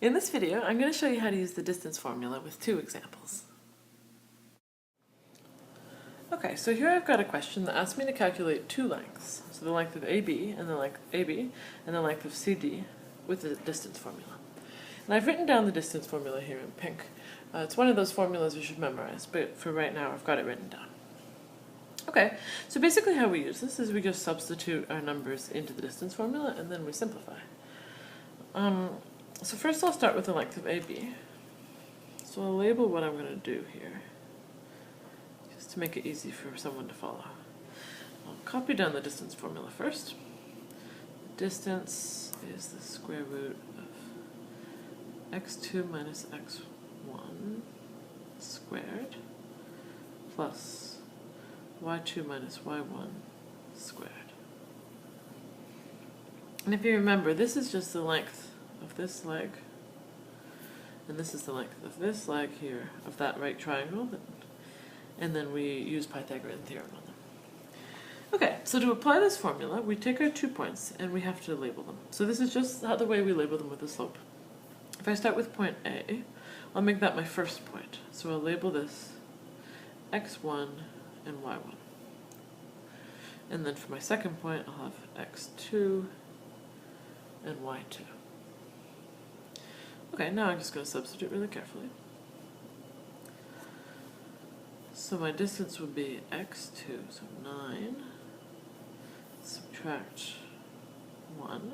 In this video, I'm going to show you how to use the distance formula with two examples. Okay, so here I've got a question that asks me to calculate two lengths, so the length of AB and the length of CD with the distance formula. And I've written down the distance formula here in pink. It's one of those formulas you should memorize, but for right now I've got it written down. Okay, so basically how we use this is we just substitute our numbers into the distance formula and then we simplify. So first I'll start with the length of AB. So I'll label what I'm going to do here, just to make it easy for someone to follow. I'll copy down the distance formula first. The distance is the square root of x2 minus x1 squared plus y2 minus y1 squared. And if you remember, this is just the length of this leg, and this is the length of this leg here of that right triangle, and then we use Pythagorean theorem on them. Okay, so to apply this formula, we take our 2 points and we have to label them. So this is just the way we label them with the slope. If I start with point A, I'll make that my first point. So I'll label this x1 and y1. And then for my second point, I'll have x2 and y2. Okay, now I'm just going to substitute really carefully. So my distance would be x2, so 9, subtract 1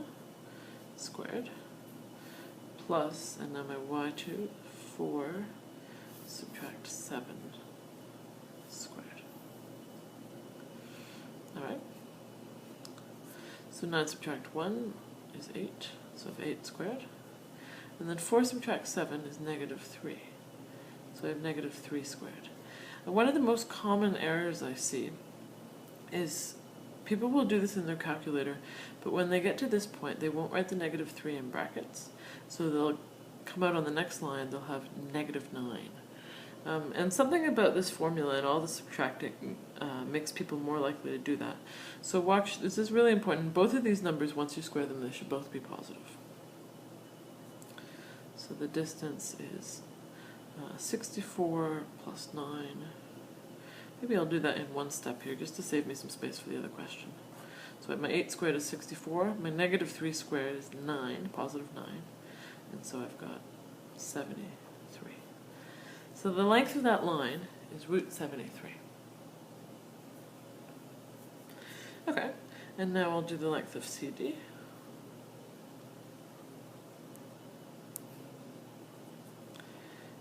squared, plus, and now my y2, 4, subtract 7 squared. Alright, so 9 subtract 1 is 8, so I have 8 squared. And then 4 subtract 7 is negative 3. So I have negative 3 squared. And one of the most common errors I see is people will do this in their calculator, but when they get to this point, they won't write the negative 3 in brackets. So they'll come out on the next line, they'll have negative 9. And something about this formula and all the subtracting makes people more likely to do that. So watch, this is really important. Both of these numbers, once you square them, they should both be positive. So the distance is 64 plus 9. Maybe I'll do that in one step here, just to save me some space for the other question. So my 8 squared is 64, my negative 3 squared is 9, positive 9, and so I've got 73. So the length of that line is root 73. Okay, and now I'll do the length of CD.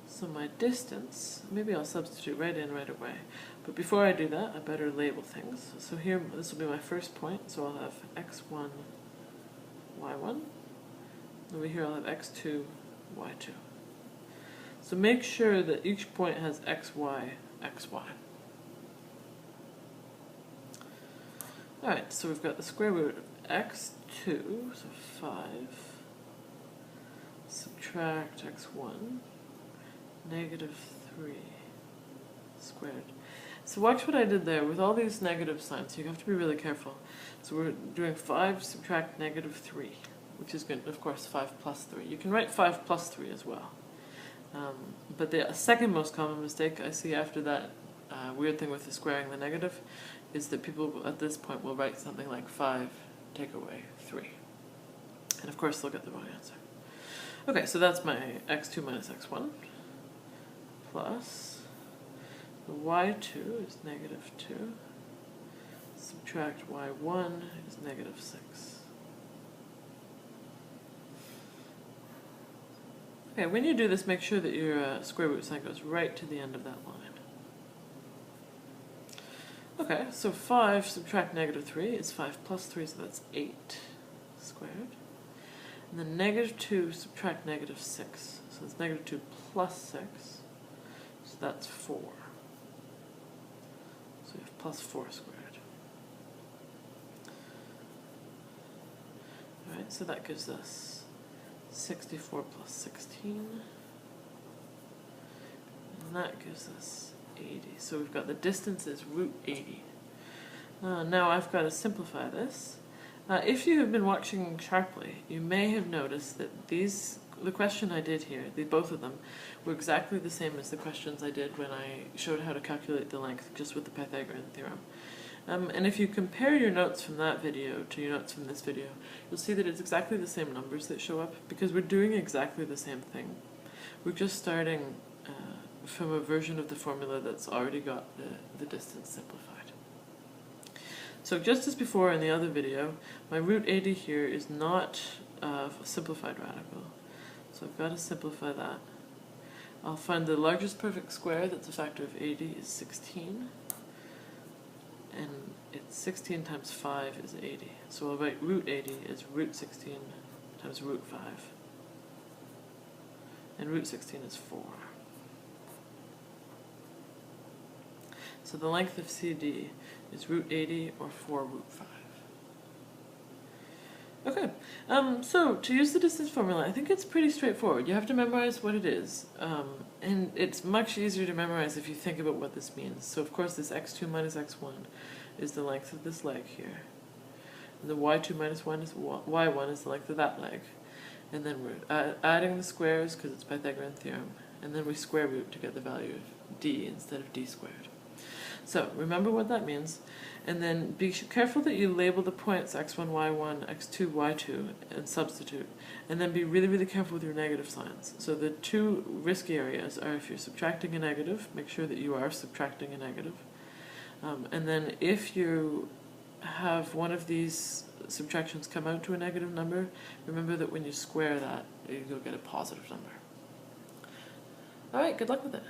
So my distance, maybe I'll substitute right in right away. But before I do that, I better label things. So here, this will be my first point. So I'll have x1, y1. Over here I'll have x2, y2. So make sure that each point has xy, xy. Alright, so we've got the square root of x2, so 5, subtract x1, negative 3 squared. So watch what I did there with all these negative signs. You have to be really careful. So we're doing 5 subtract negative 3, which is good, of course, 5 plus 3. You can write 5 plus 3 as well. But the second most common mistake I see after that weird thing with the squaring the negative is that people at this point will write something like 5 take away 3. And of course they'll get the wrong answer. Okay, so that's my x2 minus x1. Plus, the y2 is negative 2, subtract y1 is negative 6. Okay, when you do this, make sure that your square root sign goes right to the end of that line. Okay, so 5 subtract negative 3 is 5 plus 3, so that's 8 squared. And then negative 2 subtract negative 6, so it's negative 2 plus 6. So that's 4. So we have plus 4 squared. Alright, so that gives us 64 plus 16. And that gives us 80. So we've got the distance is root 80. Now I've got to simplify this. If you have been watching sharply, you may have noticed that these the question I did here, both of them, were exactly the same as the questions I did when I showed how to calculate the length just with the Pythagorean theorem. And if you compare your notes from that video to your notes from this video, you'll see that it's exactly the same numbers that show up, because we're doing exactly the same thing. We're just starting from a version of the formula that's already got the distance simplified. So just as before in the other video, my root 80 here is not a simplified radical. So I've got to simplify that. I'll find the largest perfect square that's a factor of 80 is 16. And it's 16 times 5 is 80. So I'll write root 80 as root 16 times root 5. And root 16 is 4. So the length of CD is root 80 or 4 root 5. Okay, so to use the distance formula, I think it's pretty straightforward. You have to memorize what it is, and it's much easier to memorize if you think about what this means. So of course this x2 minus x1 is the length of this leg here. And the y2 minus 1 is y1 is the length of that leg. And then we're adding the squares because it's Pythagorean theorem, and then we square root to get the value of d instead of d squared. So remember what that means, and then be careful that you label the points x1, y1, x2, y2, and substitute, and then be really, really careful with your negative signs. So the two risky areas are if you're subtracting a negative, make sure that you are subtracting a negative, and then if you have one of these subtractions come out to a negative number, remember that when you square that, you'll get a positive number. Alright, good luck with it.